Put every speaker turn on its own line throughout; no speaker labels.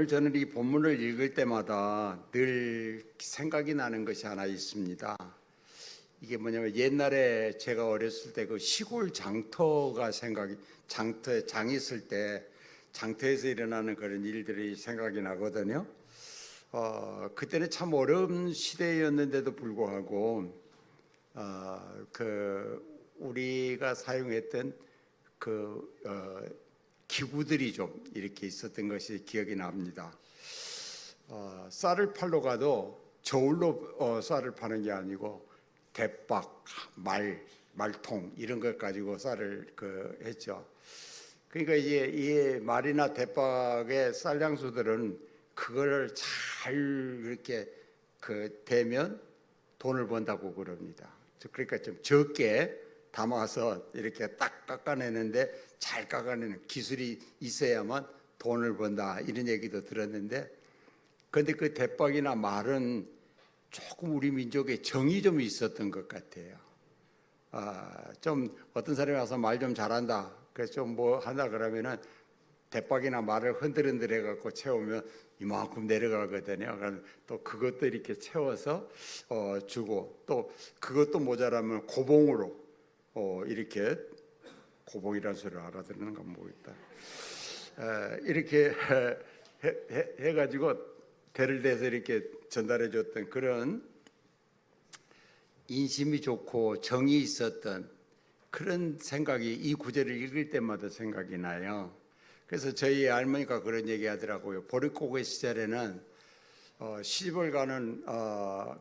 오늘 저는 이 본문을 읽을 때마다 늘 생각이 나는 것이 하나 있습니다. 이게 뭐냐면 옛날에 제가 어렸을 때 그 시골 장터가 장 있을 때 장터에서 일어나는 그런 일들이 생각이 나거든요. 그때는 참 어려운 시대였는데도 불구하고 우리가 사용했던 기구들이 좀 이렇게 있었던 것이 기억이 납니다. 쌀을 팔러 가도 저울로 쌀을 파는 게 아니고 대박, 말통 이런 것 가지고 쌀을 했죠. 그러니까 이제 이 말이나 대박의 쌀 장수들은 그거를 잘 이렇게 대면 돈을 번다고 그럽니다. 그러니까 좀 적게 담아서 이렇게 딱 깎아내는데 잘 깎아내는 기술이 있어야만 돈을 번다 이런 얘기도 들었는데, 그런데 그 대박이나 말은 조금 우리 민족에 정이 좀 있었던 것 같아요. 좀 어떤 사람이 와서 말 좀 잘한다, 그래서 좀 뭐 한다 그러면은 대박이나 말을 흔들흔들 해갖고 채우면 이만큼 내려가거든요. 그럼 또 그것도 이렇게 채워서 주고, 또 그것도 모자라면 고봉으로 이렇게, 고봉이라는 소리를 알아듣는 건 모르겠다. 이렇게 해가지고 대를 대서 이렇게 전달해 줬던 그런 인심이 좋고 정이 있었던 그런 생각이 이 구절을 읽을 때마다 생각이 나요. 그래서 저희 할머니가 그런 얘기 하더라고요. 보릿고개 시절에는 시집을 가는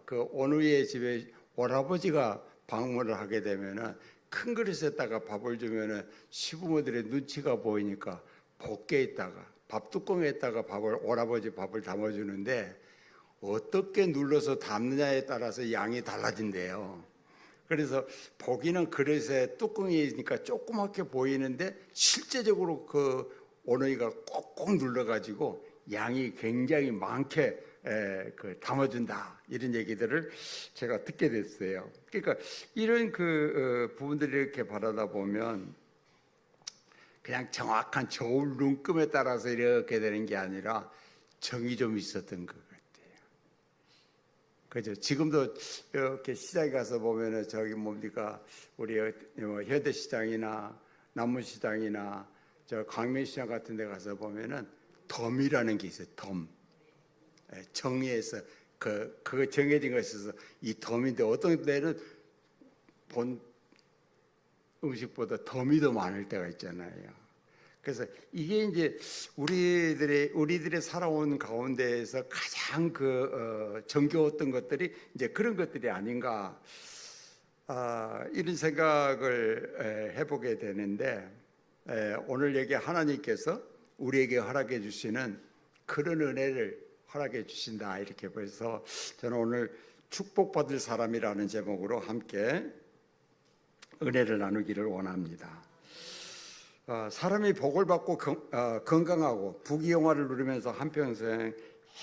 그 온누이의 집에 오라버지가 방문을 하게 되면은 큰 그릇에다가 밥을 주면은 시부모들의 눈치가 보이니까 볶게에다가 밥뚜껑에다가 오라버지 밥을 담아주는데 어떻게 눌러서 담느냐에 따라서 양이 달라진대요. 그래서 보기는 그릇에 뚜껑이니까 조그맣게 보이는데 실제적으로 그 오누이가 꼭꼭 눌러가지고 양이 굉장히 많게 담아준다 이런 얘기들을 제가 듣게 됐어요. 그러니까 이런 부분들을 이렇게 바라다 보면 그냥 정확한 저울 눈금에 따라서 이렇게 되는 게 아니라 정이 좀 있었던 것 같아요. 그죠? 지금도 이렇게 시장에 가서 보면은 저기 뭡니까, 우리 현대시장이나 남문시장이나 저 광명시장 같은 데 가서 보면은 덤이라는 게 있어요. 덤. 정의에서 그거 정해진 것에서 이 덤인데 어떤 데는 본 음식보다 덤이 더 많을 때가 있잖아요. 그래서 이게 이제 우리들의 살아온 가운데에서 가장 정겨웠던 것들이 이제 그런 것들이 아닌가, 이런 생각을 해보게 되는데, 오늘 얘기 하나님께서 우리에게 허락해 주시는 그런 은혜를 허락해 주신다 이렇게 보여서 저는 오늘 축복받을 사람이라는 제목으로 함께 은혜를 나누기를 원합니다. 사람이 복을 받고 건강하고 부귀영화를 누리면서 한평생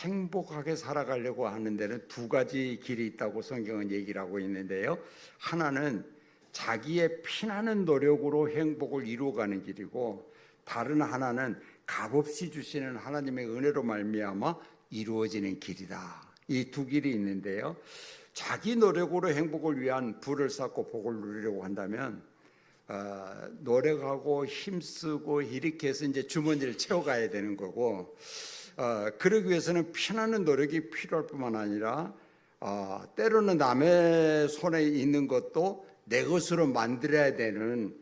행복하게 살아가려고 하는 데는 두 가지 길이 있다고 성경은 얘기를 하고 있는데요. 하나는 자기의 피나는 노력으로 행복을 이루어가는 길이고, 다른 하나는 값없이 주시는 하나님의 은혜로 말미암아 이루어지는 길이다. 이 두 길이 있는데요. 자기 노력으로 행복을 위한 부를 쌓고 복을 누리려고 한다면 노력하고 힘쓰고 이렇게 해서 이제 주머니를 채워가야 되는 거고, 그러기 위해서는 피나는 노력이 필요할 뿐만 아니라 때로는 남의 손에 있는 것도 내 것으로 만들어야 되는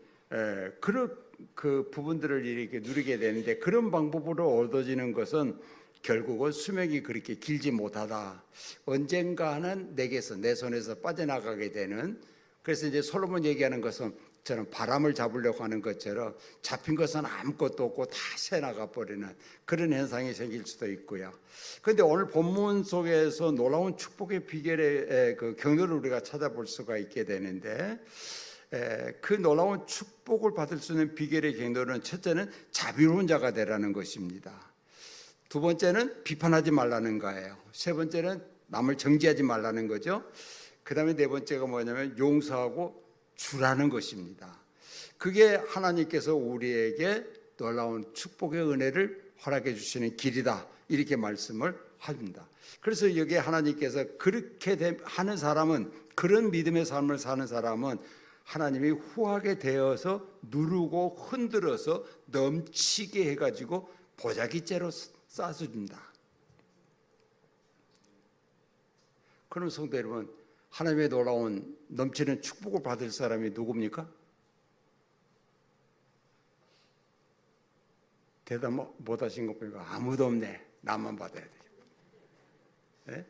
그런 부분들을 이렇게 누리게 되는데, 그런 방법으로 얻어지는 것은 결국은 수명이 그렇게 길지 못하다. 언젠가는 내게서, 내 손에서 빠져나가게 되는, 그래서 이제 솔로몬 얘기하는 것은 저는 바람을 잡으려고 하는 것처럼 잡힌 것은 아무것도 없고 다 새나가 버리는 그런 현상이 생길 수도 있고요. 그런데 오늘 본문 속에서 놀라운 축복의 비결의 경로를 우리가 찾아볼 수가 있게 되는데, 그 놀라운 축복을 받을 수 있는 비결의 경로는 첫째는 자비로운 자가 되라는 것입니다. 두 번째는 비판하지 말라는 거예요. 세 번째는 남을 정죄하지 말라는 거죠. 그 다음에 네 번째가 뭐냐면 용서하고 주라는 것입니다. 그게 하나님께서 우리에게 놀라운 축복의 은혜를 허락해 주시는 길이다 이렇게 말씀을 합니다. 그래서 여기에 하나님께서 그렇게 하는 사람은, 그런 믿음의 삶을 사는 사람은 하나님이 후하게 되어서 누르고 흔들어서 넘치게 해가지고 보자기째로 쏴줍니다. 그럼 성도 여러분, 하나님의 놀라운 넘치는 축복을 받을 사람이 누굽니까? 대답 못 하신 거 보니까 아무도 없네. 나만 받아야 되겠다. 네?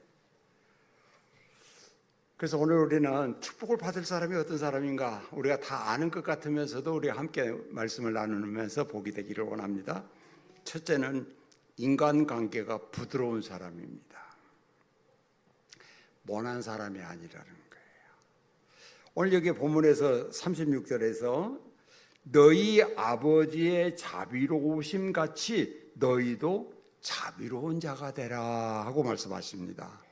그래서 오늘 우리는 축복을 받을 사람이 어떤 사람인가 우리가 다 아는 것 같으면서도 우리가 함께 말씀을 나누면서 보게 되기를 원합니다. 첫째는 인간관계가 부드러운 사람입니다. 모난 사람이 아니라는 거예요. 오늘 여기 본문에서 36절에서 너희 아버지의 자비로우심 같이 너희도 자비로운 자가 되라 하고 말씀하십니다.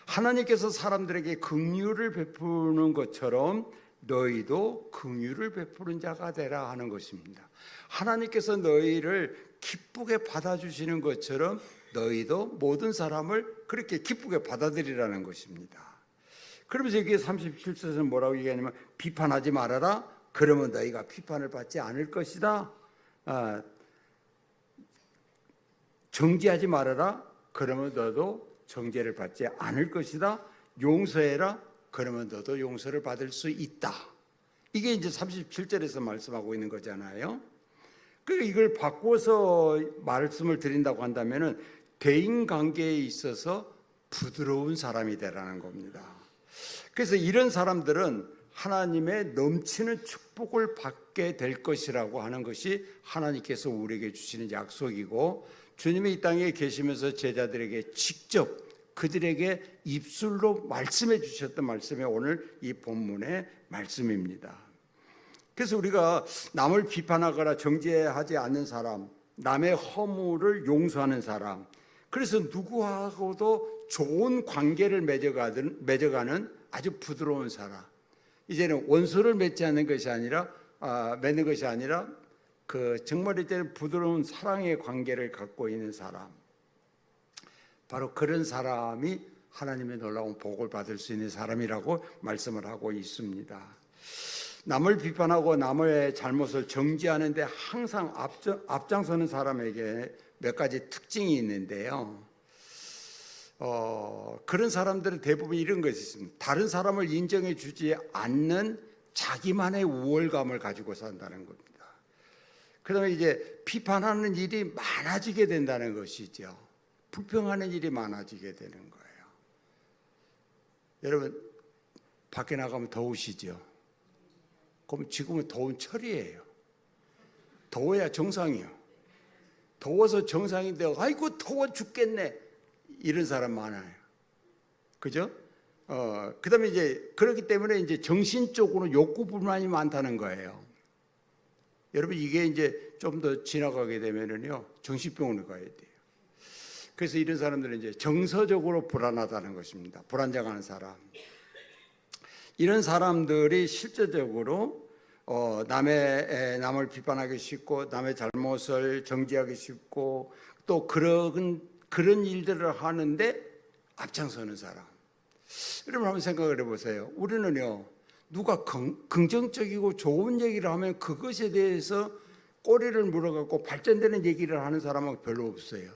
하나님께서 사람들에게 긍휼을 베푸는 것처럼 너희도 긍휼을 베푸는 자가 되라 하는 것입니다. 하나님께서 너희를 기쁘게 받아주시는 것처럼 너희도 모든 사람을 그렇게 기쁘게 받아들이라는 것입니다. 그러면서 여기 37절에서 뭐라고 얘기하냐면 비판하지 말아라. 그러면 너희가 비판을 받지 않을 것이다. 정죄하지 말아라. 그러면 너도 정죄를 받지 않을 것이다. 용서해라. 그러면 너도 용서를 받을 수 있다. 이게 이제 37절에서 말씀하고 있는 거잖아요. 그러니까 이걸 바꿔서 말씀을 드린다고 한다면은 대인관계에 있어서 부드러운 사람이 되라는 겁니다. 그래서 이런 사람들은 하나님의 넘치는 축복을 받게 될 것이라고 하는 것이 하나님께서 우리에게 주시는 약속이고, 주님이 이 땅에 계시면서 제자들에게 직접 그들에게 입술로 말씀해 주셨던 말씀이 오늘 이 본문의 말씀입니다. 그래서 우리가 남을 비판하거나 정죄하지 않는 사람, 남의 허물을 용서하는 사람, 그래서 누구하고도 좋은 관계를 맺어가는 아주 부드러운 사람, 이제는 원수를 맺지 않는 것이 아니라 맺는 것이 아니라 정말 이제는 부드러운 사랑의 관계를 갖고 있는 사람, 바로 그런 사람이 하나님의 놀라운 복을 받을 수 있는 사람이라고 말씀을 하고 있습니다. 남을 비판하고 남의 잘못을 정지하는 데 항상 앞장서는 사람에게 몇 가지 특징이 있는데요. 그런 사람들은 대부분 이런 것이 있습니다. 다른 사람을 인정해 주지 않는 자기만의 우월감을 가지고 산다는 겁니다. 그다음에 이제 비판하는 일이 많아지게 된다는 것이죠. 불평하는 일이 많아지게 되는 거예요. 여러분, 밖에 나가면 더우시죠? 그럼 지금은 더운 철이에요. 더워야 정상이요. 더워서 정상인데 아이고 더워 죽겠네, 이런 사람 많아요. 그죠? 그다음에 이제 그렇기 때문에 이제 정신적으로 욕구 불만이 많다는 거예요. 여러분, 이게 이제 좀 더 지나가게 되면은요 정신병원에 가야 돼요. 그래서 이런 사람들은 이제 정서적으로 불안하다는 것입니다. 불안정한 사람. 이런 사람들이 실제적으로 남을 비판하기 쉽고 남의 잘못을 정지하기 쉽고 또 그런 일들을 하는데 앞장서는 사람. 여러분 한번 생각을 해보세요. 우리는요, 누가 긍정적이고 좋은 얘기를 하면 그것에 대해서 꼬리를 물어갖고 발전되는 얘기를 하는 사람은 별로 없어요.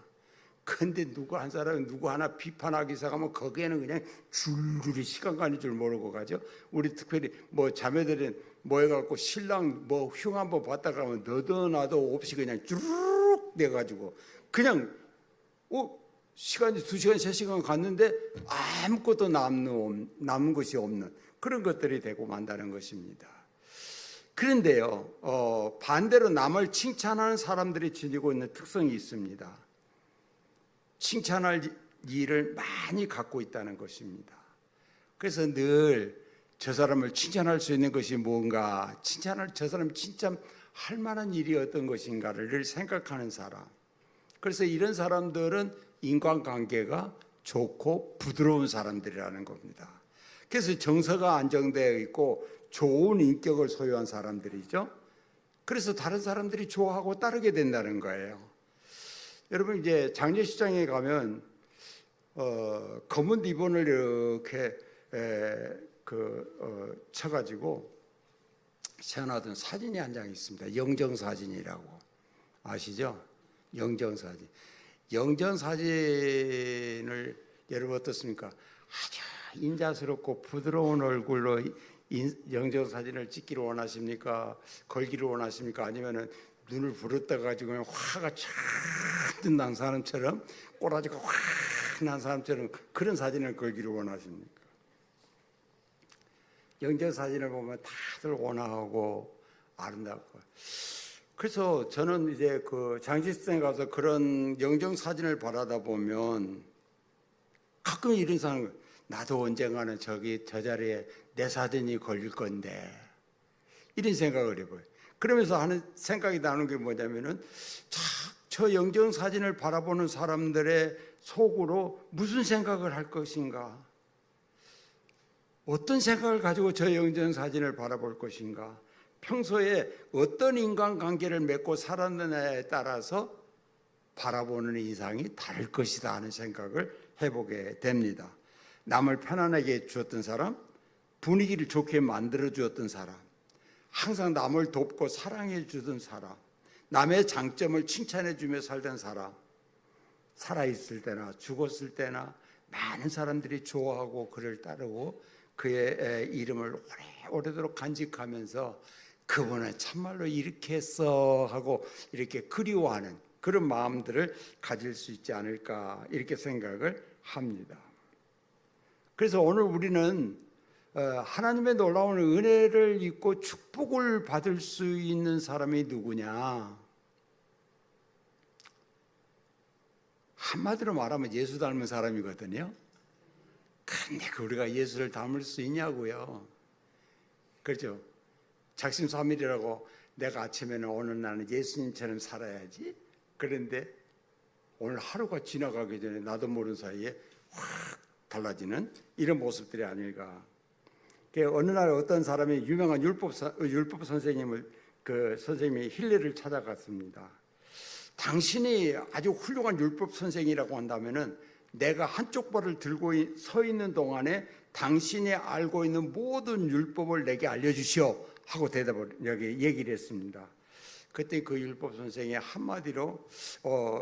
근데 누구 하나 비판하기 시작하면 거기에는 그냥 줄줄이 시간 가는 줄 모르고 가죠. 우리 특별히 자매들은 해갖고 신랑 흉 한번 봤다 그러면 너도 나도 없이 그냥 쭈르륵 내가지고 그냥 시간이 2시간 3시간 갔는데 아무것도 남은 것이 없는 그런 것들이 되고 만다는 것입니다. 그런데요, 반대로 남을 칭찬하는 사람들이 지니고 있는 특성이 있습니다. 칭찬할 일을 많이 갖고 있다는 것입니다. 그래서 늘 저 사람을 칭찬할 수 있는 것이 뭔가, 저 사람이 진짜 할 만한 일이 어떤 것인가를 늘 생각하는 사람. 그래서 이런 사람들은 인간관계가 좋고 부드러운 사람들이라는 겁니다. 그래서 정서가 안정되어 있고 좋은 인격을 소유한 사람들이죠. 그래서 다른 사람들이 좋아하고 따르게 된다는 거예요. 여러분 이제 장례식장에 가면 검은 리본을 이렇게 쳐가지고 세워놔둔 사진이 한 장 있습니다. 영정사진이라고 아시죠? 영정사진. 영정사진을 여러분 어떻습니까? 아주 인자스럽고 부드러운 얼굴로 영정사진을 찍기를 원하십니까? 걸기를 원하십니까? 아니면은 눈을 부릅떠 가지고 화가 쫙 난 사람처럼, 꼬라지가 확 난 사람처럼 그런 사진을 걸기를 원하십니까? 영정사진을 보면 다들 온화하고 아름답고. 그래서 저는 이제 그 장례식장에 가서 그런 영정사진을 바라다 보면 가끔 이런 생각, 나도 언젠가는 저 자리에 내 사진이 걸릴 건데, 이런 생각을 해봐요. 그러면서 하는 생각이 나는 게 뭐냐면은, 저 영정사진을 바라보는 사람들의 속으로 무슨 생각을 할 것인가, 어떤 생각을 가지고 저 영정사진을 바라볼 것인가, 평소에 어떤 인간관계를 맺고 살았느냐에 따라서 바라보는 인상이 다를 것이다 하는 생각을 해보게 됩니다. 남을 편안하게 해주었던 사람, 분위기를 좋게 만들어 주었던 사람, 항상 남을 돕고 사랑해 주던 사람, 남의 장점을 칭찬해 주며 살던 사람, 살아있을 때나 죽었을 때나 많은 사람들이 좋아하고 그를 따르고 그의 이름을 오래도록 간직하면서 그분은 참말로 이렇게 했어 하고 이렇게 그리워하는 그런 마음들을 가질 수 있지 않을까, 이렇게 생각을 합니다. 그래서 오늘 우리는 하나님의 놀라운 은혜를 입고 축복을 받을 수 있는 사람이 누구냐? 한마디로 말하면 예수 닮은 사람이거든요. 근데 우리가 예수를 닮을 수 있냐고요. 그렇죠? 작심삼일이라고 내가 아침에는 오늘 나는 예수님처럼 살아야지. 그런데 오늘 하루가 지나가기 전에 나도 모르는 사이에 확 달라지는 이런 모습들이 아닐까. 어느 날 어떤 사람이 유명한 율법 선생님을 선생님이 힐레를 찾아갔습니다. 당신이 아주 훌륭한 율법 선생이라고 한다면은 내가 한쪽 발을 들고 서 있는 동안에 당신이 알고 있는 모든 율법을 내게 알려주시오 하고 여기 얘기를 했습니다. 그때 그 율법 선생이 한마디로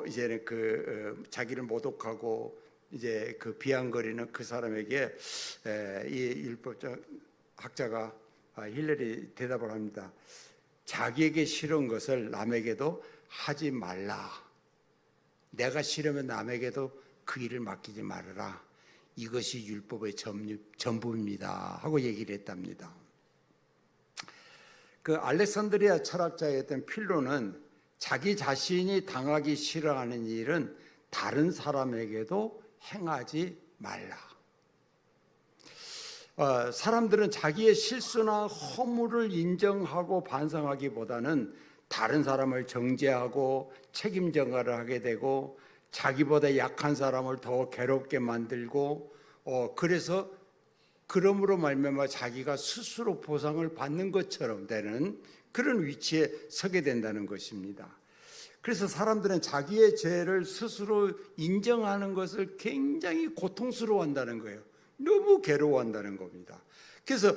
이제는 자기를 모독하고 이제 비아냥거리는 그 사람에게 이 율법적 학자가 힐레리 대답을 합니다. 자기에게 싫은 것을 남에게도 하지 말라. 내가 싫으면 남에게도 그 일을 맡기지 말아라. 이것이 율법의 전부입니다 하고 얘기를 했답니다. 알렉산드리아 철학자였던 필로는 자기 자신이 당하기 싫어하는 일은 다른 사람에게도 행하지 말라. 사람들은 자기의 실수나 허물을 인정하고 반성하기보다는 다른 사람을 정죄하고 책임 전가를 하게 되고 자기보다 약한 사람을 더 괴롭게 만들고 그래서 그러므로 말미암아 자기가 스스로 보상을 받는 것처럼 되는 그런 위치에 서게 된다는 것입니다. 그래서 사람들은 자기의 죄를 스스로 인정하는 것을 굉장히 고통스러워한다는 거예요. 너무 괴로워한다는 겁니다. 그래서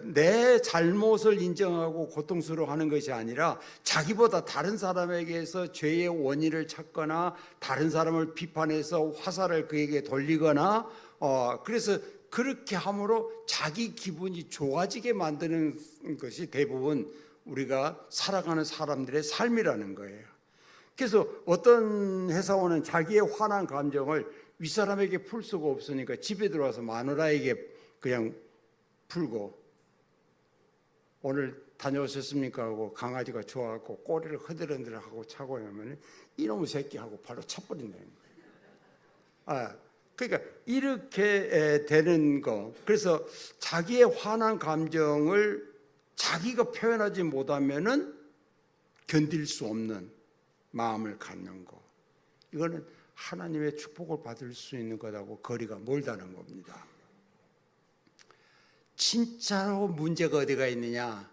내 잘못을 인정하고 고통스러워하는 것이 아니라 자기보다 다른 사람에게서 죄의 원인을 찾거나 다른 사람을 비판해서 화살을 그에게 돌리거나 그래서 그렇게 함으로 자기 기분이 좋아지게 만드는 것이 대부분 우리가 살아가는 사람들의 삶이라는 거예요. 그래서 어떤 회사원은 자기의 화난 감정을 윗사람에게 풀 수가 없으니까 집에 들어와서 마누라에게 그냥 풀고 오늘 다녀오셨습니까? 하고 강아지가 좋아하고 꼬리를 흐드러들하고 차고 나면 이놈의 새끼하고 바로 차버린다는 거예요. 그러니까 이렇게 되는 거. 그래서 자기의 화난 감정을 자기가 표현하지 못하면은 견딜 수 없는 마음을 갖는 거. 이거는 하나님의 축복을 받을 수 있는 것하고 거리가 멀다는 겁니다. 진짜로 문제가 어디가 있느냐?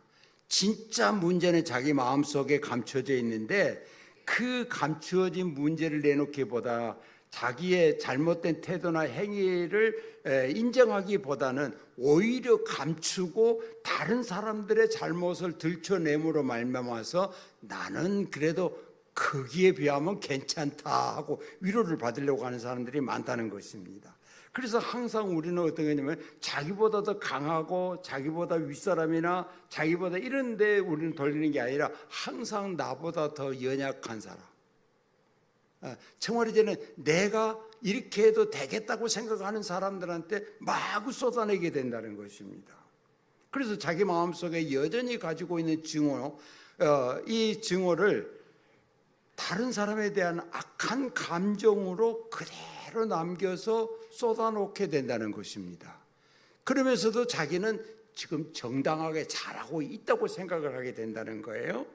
진짜 문제는 자기 마음속에 감춰져 있는데 그 감추어진 문제를 내놓기보다 자기의 잘못된 태도나 행위를 인정하기보다는 오히려 감추고 다른 사람들의 잘못을 들춰내므로 말미암아서 나는 그래도 거기에 비하면 괜찮다 하고 위로를 받으려고 하는 사람들이 많다는 것입니다. 그래서 항상 우리는 어떤 거냐면 자기보다 더 강하고 자기보다 윗사람이나 자기보다 이런 데 우리는 돌리는 게 아니라 항상 나보다 더 연약한 사람, 정말 이제는 내가 이렇게 해도 되겠다고 생각하는 사람들한테 마구 쏟아내게 된다는 것입니다. 그래서 자기 마음속에 여전히 가지고 있는 증오, 이 증오를 다른 사람에 대한 악한 감정으로 그대로 남겨서 쏟아놓게 된다는 것입니다. 그러면서도 자기는 지금 정당하게 잘하고 있다고 생각을 하게 된다는 거예요.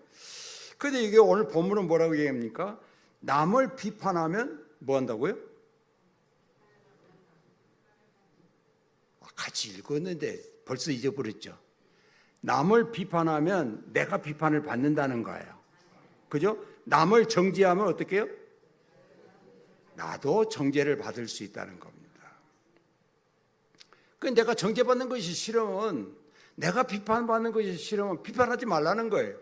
그런데 이게 오늘 본문은 뭐라고 얘기합니까? 남을 비판하면 뭐 한다고요? 같이 읽었는데 벌써 잊어버렸죠. 남을 비판하면 내가 비판을 받는다는 거예요. 그죠? 남을 정죄하면 어떻게 해요? 나도 정죄를 받을 수 있다는 겁니다. 그 내가 정죄받는 것이 싫으면, 내가 비판받는 것이 싫으면 비판하지 말라는 거예요.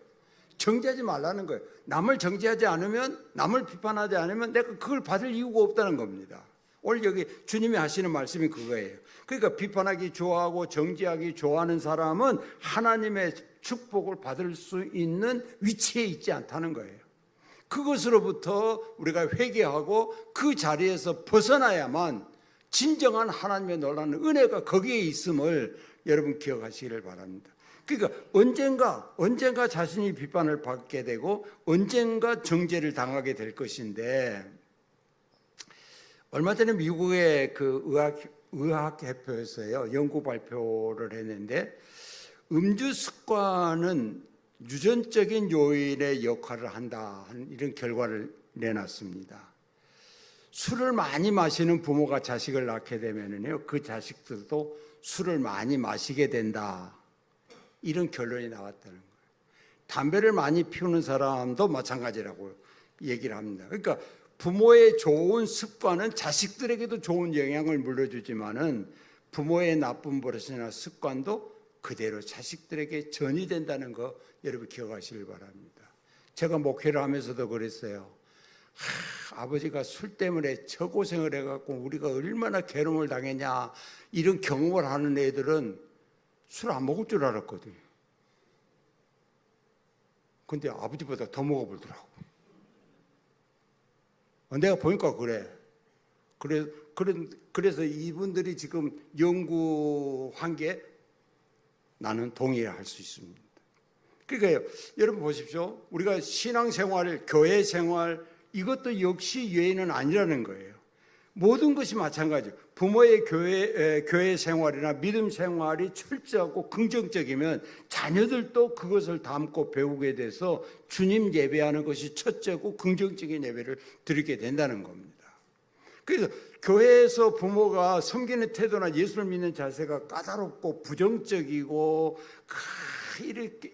정죄하지 말라는 거예요. 남을 정죄하지 않으면, 남을 비판하지 않으면 내가 그걸 받을 이유가 없다는 겁니다. 오늘 여기 주님이 하시는 말씀이 그거예요. 그러니까 비판하기 좋아하고 정죄하기 좋아하는 사람은 하나님의 축복을 받을 수 있는 위치에 있지 않다는 거예요. 그것으로부터 우리가 회개하고 그 자리에서 벗어나야만 진정한 하나님의 놀라는 은혜가 거기에 있음을 여러분 기억하시기를 바랍니다. 그러니까 언젠가 자신이 비판을 받게 되고 언젠가 정죄를 당하게 될 것인데, 얼마 전에 미국의 그 의학협회에서요 연구 발표를 했는데, 음주 습관은 유전적인 요인의 역할을 한다 하는 이런 결과를 내놨습니다. 술을 많이 마시는 부모가 자식을 낳게 되면은요, 그 자식들도 술을 많이 마시게 된다, 이런 결론이 나왔다는 거예요. 담배를 많이 피우는 사람도 마찬가지라고 얘기를 합니다. 그러니까 부모의 좋은 습관은 자식들에게도 좋은 영향을 물려주지만은 부모의 나쁜 버릇이나 습관도 그대로 자식들에게 전이된다는 거 여러분 기억하시길 바랍니다. 제가 목회를 하면서도 그랬어요. 아버지가 술 때문에 저 고생을 해갖고 우리가 얼마나 괴로움을 당했냐, 이런 경험을 하는 애들은 술 안 먹을 줄 알았거든요. 근데 아버지보다 더 먹어보더라고. 내가 보니까 그래. 그래서 이분들이 지금 연구한 게 나는 동의할 수 있습니다. 그러니까 여러분 보십시오. 우리가 신앙생활, 교회생활, 이것도 역시 예외는 아니라는 거예요. 모든 것이 마찬가지예요. 부모의 교회 생활이나 믿음 생활이 철저하고 긍정적이면 자녀들도 그것을 담고 배우게 돼서 주님 예배하는 것이 첫째고 긍정적인 예배를 드리게 된다는 겁니다. 그래서 교회에서 부모가 섬기는 태도나 예수를 믿는 자세가 까다롭고 부정적이고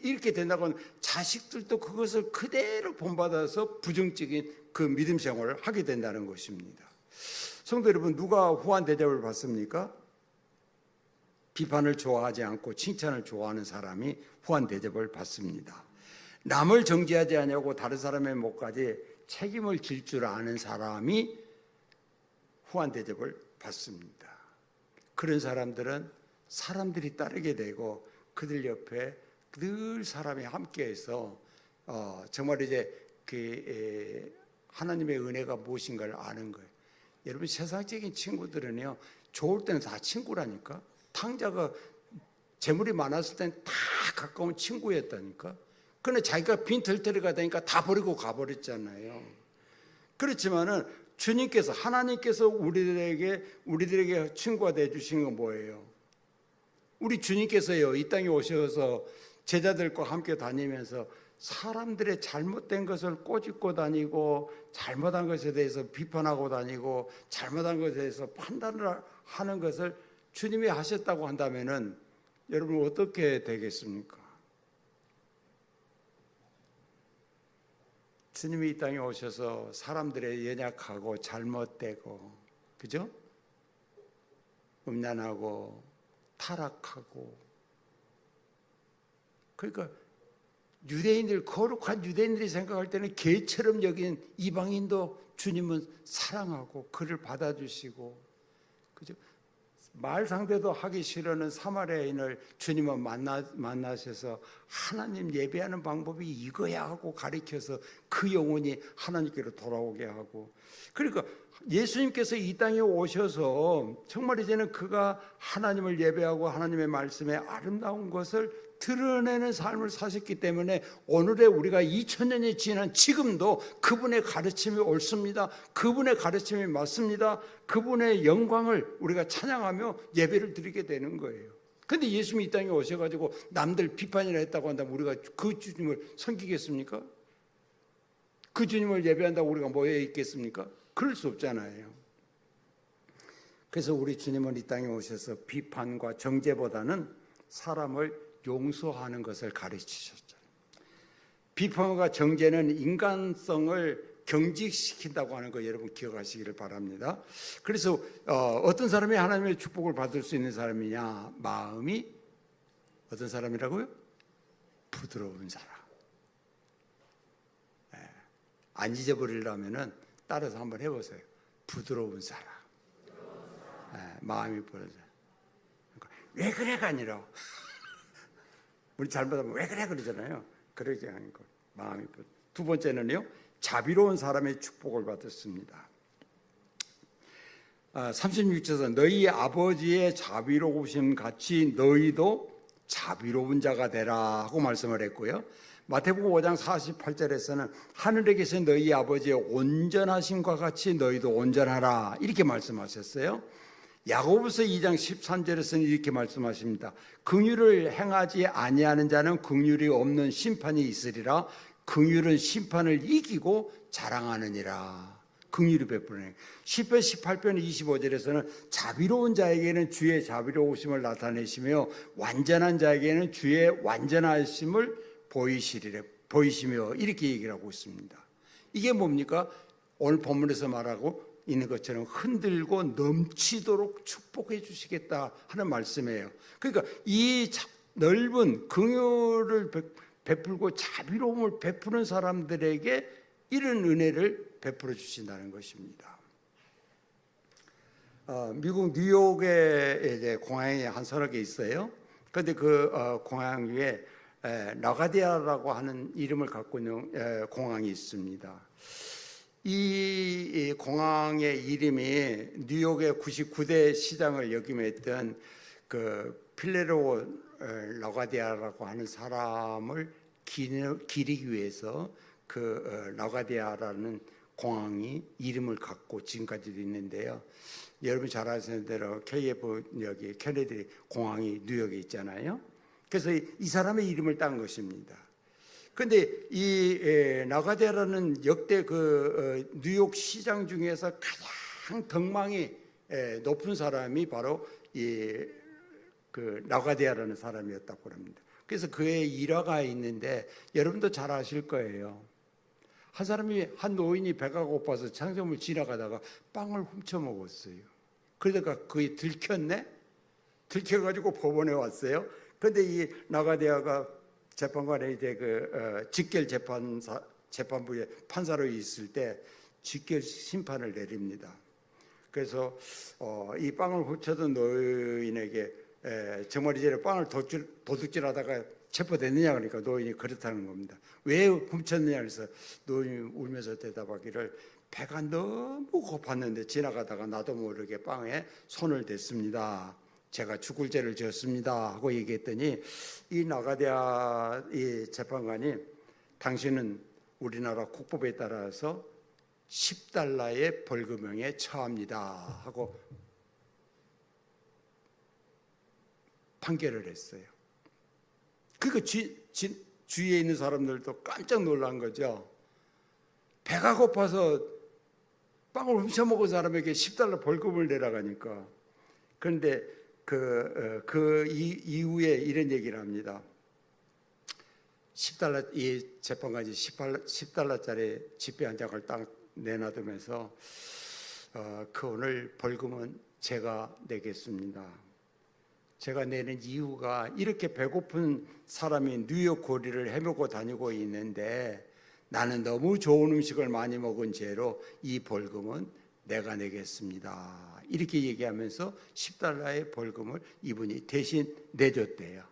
이렇게 된다고 하면 자식들도 그것을 그대로 본받아서 부정적인 그 믿음 생활을 하게 된다는 것입니다. 성도 여러분, 누가 후한 대접을 받습니까? 비판을 좋아하지 않고 칭찬을 좋아하는 사람이 후한 대접을 받습니다. 남을 정죄하지 않냐고 다른 사람의 몫까지 책임을 질 줄 아는 사람이 후한 대접을 받습니다. 그런 사람들은 사람들이 따르게 되고 그들 옆에 늘 사람이 함께해서 정말 이제 하나님의 은혜가 무엇인가를 아는 거예요. 여러분, 세상적인 친구들은요, 좋을 때는 다 친구라니까. 탕자가 재물이 많았을 때는 다 가까운 친구였다니까. 그런데 자기가 빈털터리가 되니까 다 버리고 가버렸잖아요. 그렇지만은 주님께서, 하나님께서 우리들에게 친구가 되어주신 건 뭐예요? 우리 주님께서요, 이 땅에 오셔서 제자들과 함께 다니면서 사람들의 잘못된 것을 꼬집고 다니고 잘못한 것에 대해서 비판하고 다니고 잘못한 것에 대해서 판단을 하는 것을 주님이 하셨다고 한다면은 여러분 어떻게 되겠습니까? 주님이 이 땅에 오셔서 사람들의 연약하고 잘못되고, 그죠? 음란하고 타락하고, 그러니까 유대인들, 거룩한 유대인들이 생각할 때는 개처럼 여긴 이방인도 주님은 사랑하고 그를 받아주시고, 그죠? 말 상대도 하기 싫어하는 사마리아인을 주님은 만나셔서 하나님 예배하는 방법이 이거야 하고 가르쳐서 그 영혼이 하나님께로 돌아오게 하고, 그러니까 예수님께서 이 땅에 오셔서 정말 이제는 그가 하나님을 예배하고 하나님의 말씀에 아름다운 것을 드러내는 삶을 사셨기 때문에 오늘의 우리가 2000년이 지난 지금도 그분의 가르침이 옳습니다. 그분의 가르침이 맞습니다. 그분의 영광을 우리가 찬양하며 예배를 드리게 되는 거예요. 그런데 예수님이 이 땅에 오셔가지고 남들 비판이나 했다고 한다면 우리가 그 주님을 섬기겠습니까? 그 주님을 예배한다고 우리가 모여 있겠습니까? 그럴 수 없잖아요. 그래서 우리 주님은 이 땅에 오셔서 비판과 정죄보다는 사람을 용서하는 것을 가르치셨죠. 비판과 정죄는 인간성을 경직시킨다고 하는 거 여러분 기억하시기를 바랍니다. 그래서 어떤 사람이 하나님의 축복을 받을 수 있는 사람이냐? 마음이 어떤 사람이라고요? 부드러운 사람. 안 잊어버리려면은 따라서 한번 해보세요. 부드러운 사람. 마음이 부드러운 사람. 그러니까 왜 그래가 아니라 우리 잘못하면 왜 그래 그러잖아요. 그러지 않은 것. 마음이. 두 번째는요, 자비로운 사람의 축복을 받았습니다. 36절에서 너희 아버지의 자비로우심 같이 너희도 자비로운 자가 되라 하고 말씀을 했고요. 마태복음 5장 48절에서는 하늘에 계신 너희 아버지의 온전하심과 같이 너희도 온전하라 이렇게 말씀하셨어요. 야고보서 2장 13절에서는 이렇게 말씀하십니다. 긍휼을 행하지 아니하는 자는 긍휼이 없는 심판이 있으리라. 긍휼은 심판을 이기고 자랑하느니라. 긍휼이 베푸는. 시편 18편 25절에서는 자비로운 자에게는 주의 자비로우심을 나타내시며 완전한 자에게는 주의 완전하심을 보이시며 이렇게 얘기를 하고 있습니다. 이게 뭡니까? 오늘 본문에서 말하고 있는 것처럼 흔들고 넘치도록 축복해 주시겠다 하는 말씀이에요. 그러니까 이 넓은 긍휼을 베풀고 자비로움을 베푸는 사람들에게 이런 은혜를 베풀어 주신다는 것입니다. 미국 뉴욕에 이제 공항이 한 서너 개 있어요. 그런데 그 공항 위에 라가디아라고 하는 이름을 갖고 있는 공항이 있습니다. 이 공항의 이름이 뉴욕의 99대 시장을 역임했던 그 필레로 라가디아라고 하는 사람을 기리기 위해서 그 라가디아라는 공항이 이름을 갖고 지금까지도 있는데요. 여러분 잘 아시는 대로 KF 여기 케네디 공항이 뉴욕에 있잖아요. 그래서 이 사람의 이름을 딴 것입니다. 그런데 이 라가디아라는 역대 그 뉴욕 시장 중에서 가장 덕망이 높은 사람이 바로 이 그 라가디아라는 사람이었다고 합니다. 그래서 그의 일화가 있는데 여러분도 잘 아실 거예요. 한 노인이 배가 고파서 상점을 지나가다가 빵을 훔쳐 먹었어요. 그러다가 그게 들켜가지고 법원에 왔어요. 그런데 이 라가디아가 재판관에 이제 그 직결 재판부에 판사로 있을 때 직결 심판을 내립니다. 그래서 이 빵을 훔쳐던 노인에게 정말 이제 빵을 도둑질하다가 체포됐느냐 그러니까 노인이 그렇다는 겁니다. 왜 훔쳤느냐 그래서 노인이 울면서 대답하기를 배가 너무 고팠는데 지나가다가 나도 모르게 빵에 손을 댔습니다. 제가 죽을 죄를 지었습니다 하고 얘기했더니 이 라가디아 이 재판관이 당신은 우리나라 국법에 따라서 10달러의 벌금형에 처합니다 하고 판결을 했어요. 그러니까 주위에 있는 사람들도 깜짝 놀란 거죠. 배가 고파서 빵을 훔쳐먹은 사람에게 10달러 벌금을 내라고 하니까. 그런데 그 이후에 이런 얘기를 합니다. 10달러, 이 재판까지 10달러짜리 지폐 한 장을 딱 내놔두면서 그 오늘 벌금은 제가 내겠습니다. 제가 내는 이유가 이렇게 배고픈 사람이 뉴욕 거리를 헤매고 다니고 있는데 나는 너무 좋은 음식을 많이 먹은 죄로 이 벌금은 내가 내겠습니다. 이렇게 얘기하면서 10달러의 벌금을 이분이 대신 내줬대요.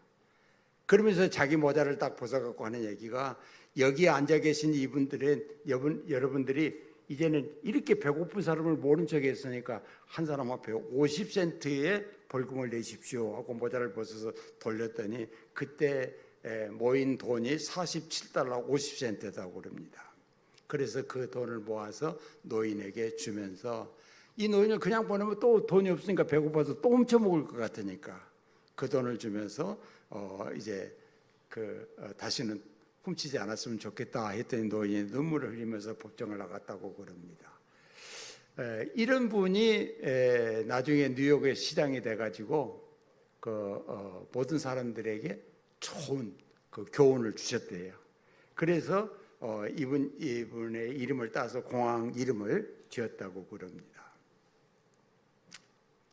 그러면서 자기 모자를 딱 벗어갖고 하는 얘기가 여기에 앉아 계신 이분들은 여러분들이 이제는 이렇게 배고픈 사람을 모른 척 했으니까 한 사람 앞에 50센트의 벌금을 내십시오 하고 모자를 벗어서 돌렸더니 그때 모인 돈이 47달러 50센트다고 그럽니다. 그래서 그 돈을 모아서 노인에게 주면서 이 노인을 그냥 보내면 또 돈이 없으니까 배고파서 또 훔쳐 먹을 것 같으니까 그 돈을 주면서 이제 다시는 훔치지 않았으면 좋겠다 했더니 노인이 눈물을 흘리면서 법정을 나갔다고 그럽니다. 이런 분이 나중에 뉴욕의 시장이 돼가지고 모든 사람들에게 좋은 그 교훈을 주셨대요. 그래서 이분의 이름을 따서 공항 이름을 지었다고 그럽니다.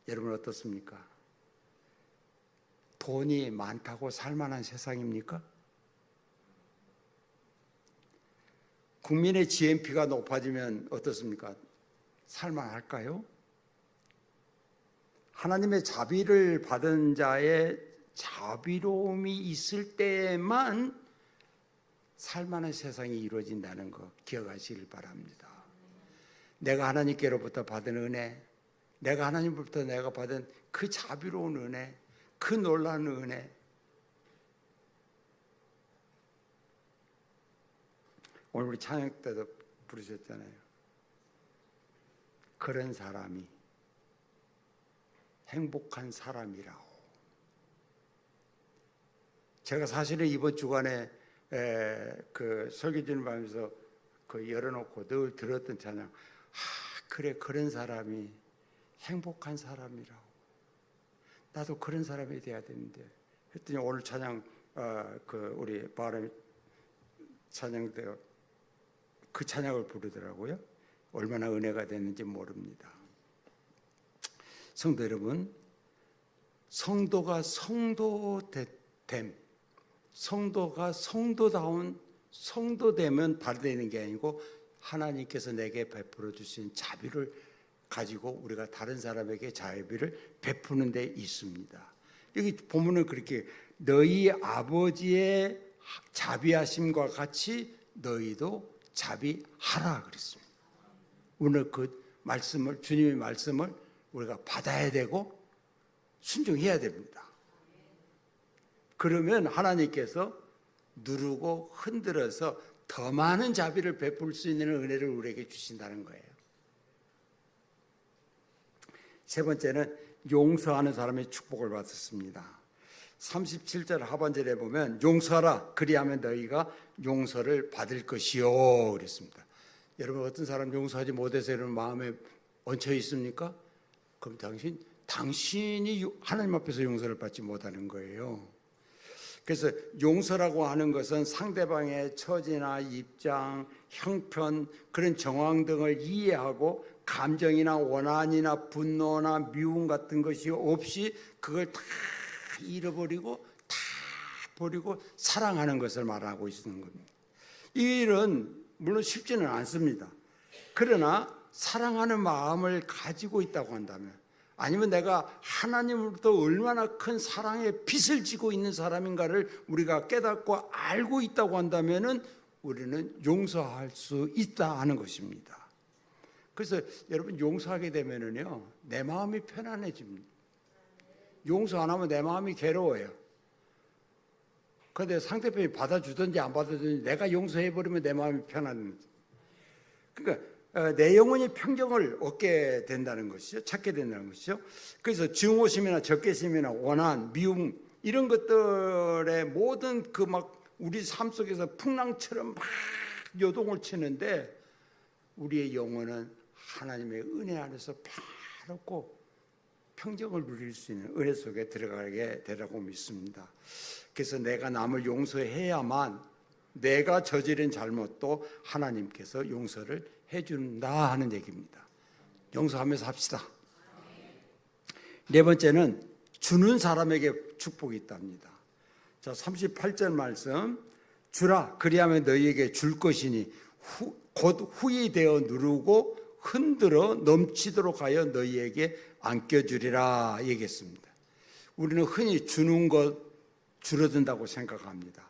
여러분 어떻습니까? 돈이 많다고 살만한 세상입니까? 국민의 GNP가 높아지면 어떻습니까? 살만할까요? 하나님의 자비를 받은 자의 자비로움이 있을 때만 살만한 세상이 이루어진다는 거 기억하시길 바랍니다. 내가 하나님께로부터 받은 은혜, 내가 하나님으로부터 내가 받은 그 자비로운 은혜, 그 놀라운 은혜, 오늘 우리 찬양 때도 부르셨잖아요. 그런 사람이 행복한 사람이라고. 제가 사실은 이번 주간에 그 설교진을 하면서 열어놓고 늘 들었던 찬양, 그래 그런 사람이 행복한 사람이라고. 나도 그런 사람이 돼야 되는데 했더니 오늘 찬양 우리 바람 찬양 때 그 찬양을 부르더라고요. 얼마나 은혜가 됐는지 모릅니다. 성도 여러분, 성도가 성도됨, 성도가 성도다운 성도되면 받아들이는 게 아니고 하나님께서 내게 베풀어 주신 자비를 가지고 우리가 다른 사람에게 자비를 베푸는 데 있습니다. 여기 보면은 그렇게 너희 아버지의 자비하심과 같이 너희도 자비하라 그랬습니다. 오늘 그 말씀을, 주님의 말씀을 우리가 받아야 되고 순종해야 됩니다. 그러면 하나님께서 누르고 흔들어서 더 많은 자비를 베풀 수 있는 은혜를 우리에게 주신다는 거예요. 세 번째는 용서하는 사람의 축복을 받았습니다. 37절 하반절에 보면 용서하라 그리하면 너희가 용서를 받을 것이요 그랬습니다. 여러분 어떤 사람 용서하지 못해서 이런 마음에 얹혀 있습니까? 그럼 당신이 하나님 앞에서 용서를 받지 못하는 거예요. 그래서 용서라고 하는 것은 상대방의 처지나 입장, 형편, 그런 정황 등을 이해하고 감정이나 원한이나 분노나 미움 같은 것이 없이 그걸 다 잃어버리고 다 버리고 사랑하는 것을 말하고 있는 겁니다. 이 일은 물론 쉽지는 않습니다. 그러나 사랑하는 마음을 가지고 있다고 한다면, 아니면 내가 하나님으로부터 얼마나 큰 사랑의 빚을 지고 있는 사람인가를 우리가 깨닫고 알고 있다고 한다면은 우리는 용서할 수 있다 하는 것입니다. 그래서 여러분 용서하게 되면은요 내 마음이 편안해집니다. 용서 안 하면 내 마음이 괴로워요. 그런데 상대편이 받아주든지 안 받아주든지 내가 용서해버리면 내 마음이 편안합니다. 그러니까 내 영혼이 평정을 얻게 된다는 것이죠. 찾게 된다는 것이죠. 그래서 증오심이나 적개심이나 원한, 미움 이런 것들의 모든 그 막 우리 삶 속에서 풍랑처럼 막 요동을 치는데 우리의 영혼은 하나님의 은혜 안에서 평안하고 평정을 누릴 수 있는 은혜 속에 들어가게 되라고 믿습니다. 그래서 내가 남을 용서해야만 내가 저지른 잘못도 하나님께서 용서를 해준다 하는 얘기입니다. 용서하면서 합시다. 네 번째는 주는 사람에게 축복이 있답니다. 자, 38절 말씀. 주라, 그리하면 너희에게 줄 것이니 곧 후히 되어 누르고 흔들어 넘치도록 하여 너희에게 안겨주리라 얘기했습니다. 우리는 흔히 주는 것 줄어든다고 생각합니다.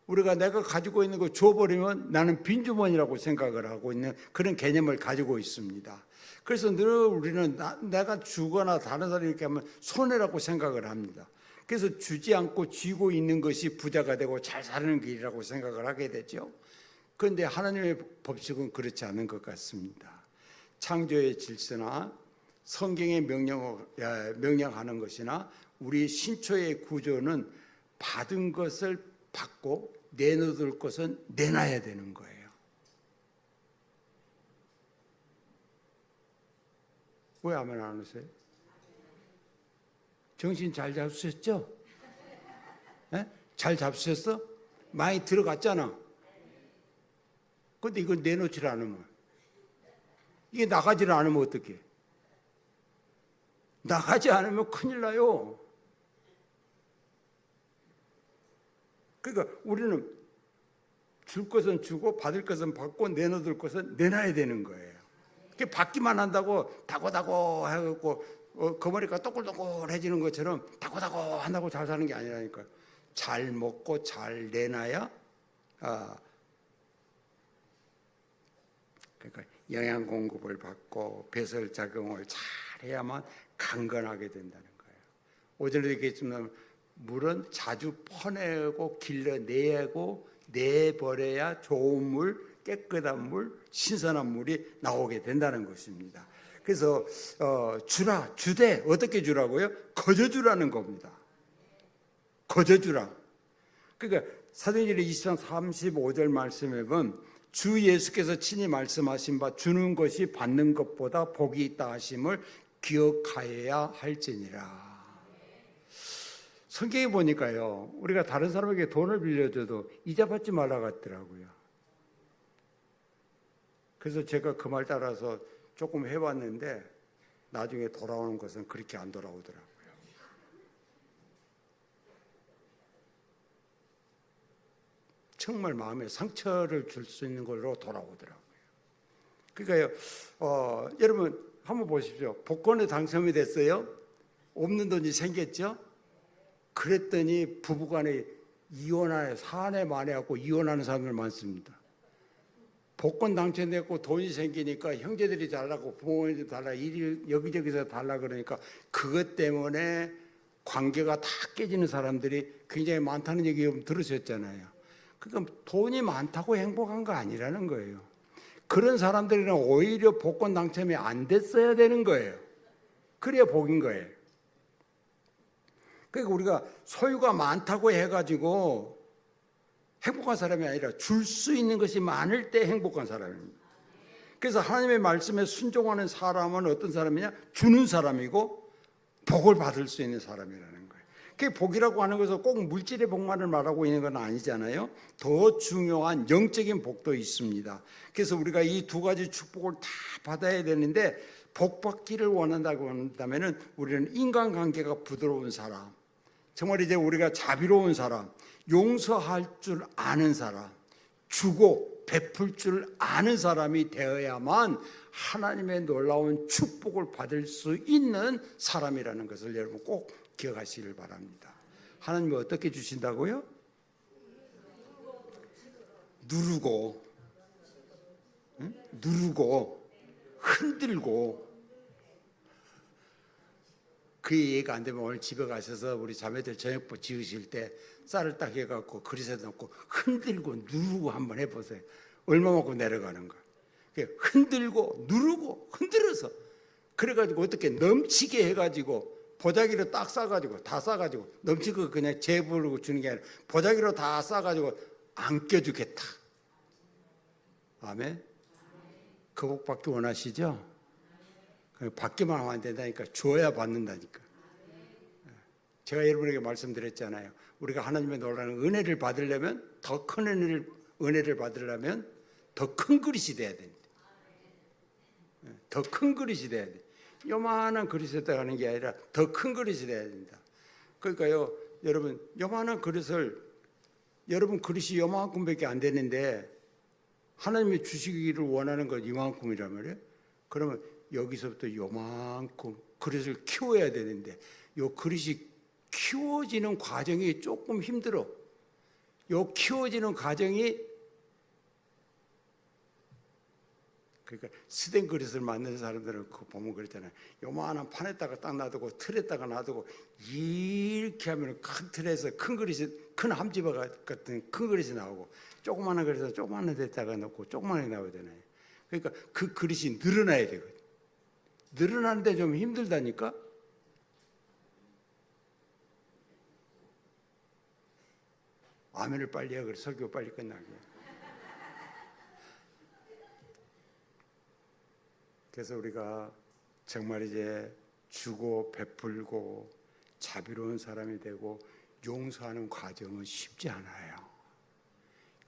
우리가 내가 가지고 있는 거 줘버리면 나는 빈주머니라고 생각을 하고 있는 그런 개념을 가지고 있습니다. 그래서 늘 우리는 내가 주거나 다른 사람에게 하면 손해라고 생각을 합니다. 그래서 주지 않고 쥐고 있는 것이 부자가 되고 잘 사는 길이라고 생각을 하게 되죠. 그런데 하나님의 법칙은 그렇지 않은 것 같습니다. 창조의 질서나 성경의 명령하는 것이나 우리 신초의 구조는 받은 것을 받고 내놓을 것은 내놔야 되는 거예요. 왜 아멘 안 하세요? 정신 잘 잡수셨죠? 네? 잘 잡수셨어? 많이 들어갔잖아. 근데 이걸 내놓지 않으면, 이게 나가지를 않으면 어떡해? 나가지 않으면 큰일 나요. 그러니까 우리는 줄 것은 주고 받을 것은 받고 내놓을 것은 내놔야 되는 거예요. 그게 받기만 한다고 다고다고 해갖고 거머리가 또꿀또꿀해지는 것처럼 다고다고 한다고 잘 사는 게 아니라니까요. 잘 먹고 잘 내놔야 그러니까 영양 공급을 받고 배설 작용을 잘 해야만 강건하게 된다는 거예요. 오전에도 얘기했지만 물은 자주 퍼내고 길러내고 내버려야 좋은 물, 깨끗한 물, 신선한 물이 나오게 된다는 것입니다. 그래서 주라, 주되 어떻게 주라고요? 거저 주라는 겁니다. 거저 주라. 그러니까 사도행전 20장 35절 말씀에 보면 주 예수께서 친히 말씀하신 바 주는 것이 받는 것보다 복이 있다 하심을 기억하여야 할지니라. 성경에 보니까요, 우리가 다른 사람에게 돈을 빌려줘도 이자 받지 말라 같더라고요. 그래서 제가 그 말 따라서 조금 해봤는데 나중에 돌아오는 것은 그렇게 안 돌아오더라고요. 정말 마음에 상처를 줄 수 있는 걸로 돌아오더라고요. 그러니까요, 여러분 한번 보십시오. 복권에 당첨이 됐어요. 없는 돈이 생겼죠. 그랬더니 부부간에 이혼하네, 사내 만에하고 이혼하는 사람들 많습니다. 복권 당첨됐고 돈이 생기니까 형제들이 달라고 부모님들 달라 일이 여기저기서 달라 그러니까 그것 때문에 관계가 다 깨지는 사람들이 굉장히 많다는 얘기 들으셨잖아요. 그러니까 돈이 많다고 행복한 거 아니라는 거예요. 그런 사람들은 오히려 복권 당첨이 안 됐어야 되는 거예요. 그래야 복인 거예요. 그러니까 우리가 소유가 많다고 해가지고 행복한 사람이 아니라 줄 수 있는 것이 많을 때 행복한 사람입니다. 그래서 하나님의 말씀에 순종하는 사람은 어떤 사람이냐? 주는 사람이고 복을 받을 수 있는 사람이라는 거예요. 그게 복이라고 하는 것은 꼭 물질의 복만을 말하고 있는 건 아니잖아요. 더 중요한 영적인 복도 있습니다. 그래서 우리가 이 두 가지 축복을 다 받아야 되는데 복 받기를 원한다고 한다면 우리는 인간관계가 부드러운 사람, 정말 이제 우리가 자비로운 사람, 용서할 줄 아는 사람, 주고 베풀 줄 아는 사람이 되어야만 하나님의 놀라운 축복을 받을 수 있는 사람이라는 것을 여러분 꼭 기억하시길 바랍니다. 하나님이 어떻게 주신다고요? 누르고, 누르고, 흔들고. 그 이해가 안 되면 오늘 집에 가셔서 우리 자매들 저녁밥 지으실 때 쌀을 딱 해갖고 그릇에 넣고 흔들고 누르고 한번 해보세요. 얼마만큼 내려가는 거야. 흔들고 누르고 흔들어서 그래가지고 어떻게 넘치게 해가지고 보자기로 딱 싸가지고 다 싸가지고 넘치고 그냥 재부르고 주는 게 아니라 보자기로 다 싸가지고 안겨주겠다. 아멘. 그 복 받기 원하시죠? 받기만 하면 안 된다니까. 줘야 받는다니까. 제가 여러분에게 말씀드렸잖아요. 우리가 하나님의 놀라는 은혜를 받으려면 더 큰 은혜를 은혜를 받으려면 더 큰 그릇이 돼야 됩니다. 더 큰 그릇이 돼야 돼. 요만한 그릇에다 가는 게 아니라 더 큰 그릇이 돼야 된다. 그러니까요, 여러분, 요만한 그릇을, 여러분 그릇이 요만큼밖에 안 되는데 하나님이 주시기를 원하는 건 이만큼이란 말이에요. 그러면 여기서부터 요만큼 그릇을 키워야 되는데 요 그릇이 키워지는 과정이 조금 힘들어. 요 키워지는 과정이, 그러니까 스텐 그릇을 만드는 사람들은 그거 보면 그랬잖아요. 요만한 판에다가 딱 놔두고 틀에다가 놔두고 이렇게 하면 큰 틀에서 큰 그릇이, 큰 함지바 같은 큰 그릇이 나오고, 조그마한 그릇은 조그마한 데다가 넣고 조그마하게 나와야 되나요? 그러니까 그 그릇이 늘어나야 되거든요. 늘어나는데 좀 힘들다니까. 아멘을 빨리 해. 그래 설교 빨리 끝나게. 그래서 우리가 정말 이제 주고 베풀고 자비로운 사람이 되고 용서하는 과정은 쉽지 않아요.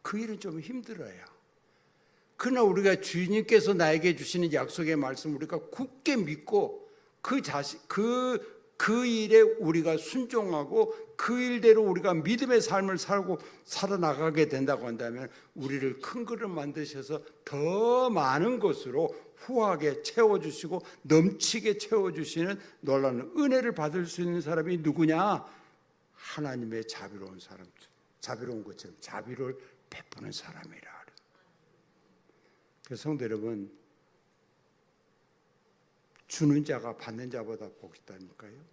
그 일은 좀 힘들어요. 그러나 우리가 주님께서 나에게 주시는 약속의 말씀 우리가 굳게 믿고 그 일에 우리가 순종하고 그 일대로 우리가 믿음의 삶을 살고 살아나가게 된다고 한다면 우리를 큰 그릇 만드셔서 더 많은 것으로 후하게 채워주시고 넘치게 채워주시는 놀라운 은혜를 받을 수 있는 사람이 누구냐? 하나님의 자비로운 사람, 자비로운 것처럼 자비를 베푸는 사람이라. 그래서 성도 여러분, 주는 자가 받는 자보다 복이 있다니까요.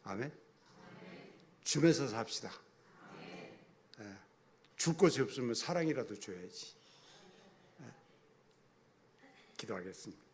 아멘. 주면서 삽시다. 줄 것이 없으면 사랑이라도 줘야지. 기도하겠습니다.